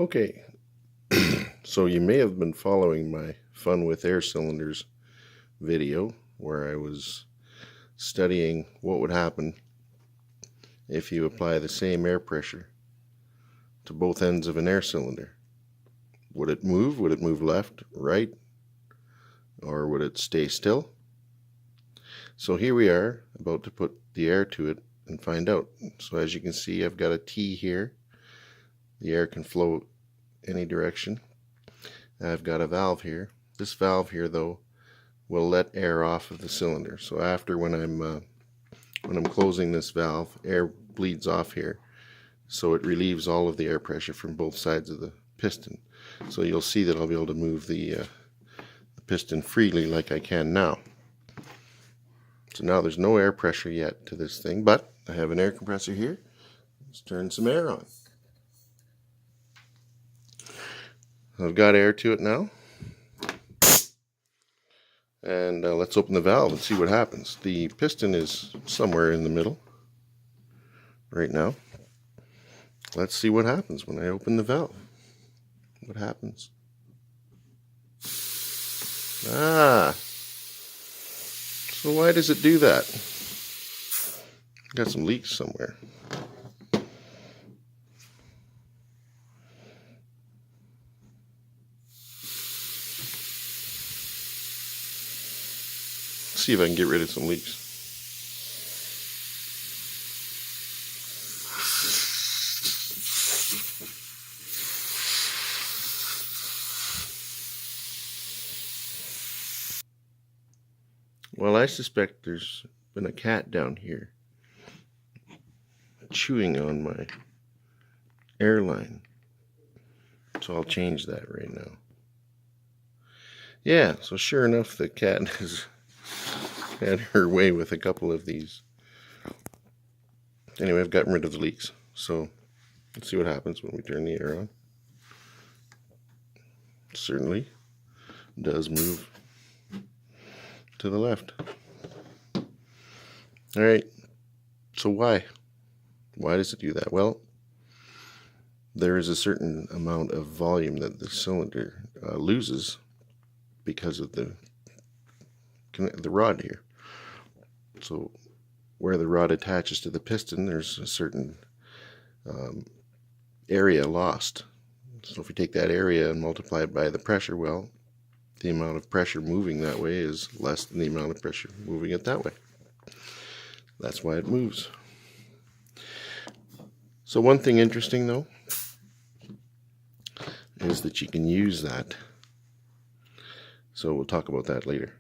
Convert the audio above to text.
Okay, so you may have been following my Fun with Air Cylinders video where I was studying what would happen if you apply the same air pressure to both ends of an air cylinder. Would it move? Would it move left, right, or would it stay still? So here we are about to put the air to it and find out. So as you can see, I've got a T here. The air can flow any direction. I've got a valve here. This valve here, though, will let air off of the cylinder. So after when I'm closing this valve, air bleeds off here, so it relieves all of the air pressure from both sides of the piston. So you'll see that I'll be able to move the piston freely like I can now. So now there's no air pressure yet to this thing, but I have an air compressor here. Let's turn some air on. I've got air to it now. And let's open the valve and see what happens. The piston is somewhere in the middle right now. Let's see what happens when I open the valve. What happens? Ah! So why does it do that? Got some leaks somewhere. See if I can get rid of some leaks. Well, I suspect there's been a cat down here chewing on my airline. So I'll change that right now. Yeah, so sure enough, the cat has had her way with a couple of these. Anyway, I've gotten rid of the leaks. So let's see what happens when we turn the air on. It certainly does move to the left. All right, so why does it do that? Well, there is a certain amount of volume that the cylinder loses because of the rod here. So where the rod attaches to the piston, there's a certain area lost. So if we take that area and multiply it by the pressure, well, the amount of pressure moving that way is less than the amount of pressure moving it that way. That's why it moves. So one thing interesting, though, is that you can use that. So we'll talk about that later.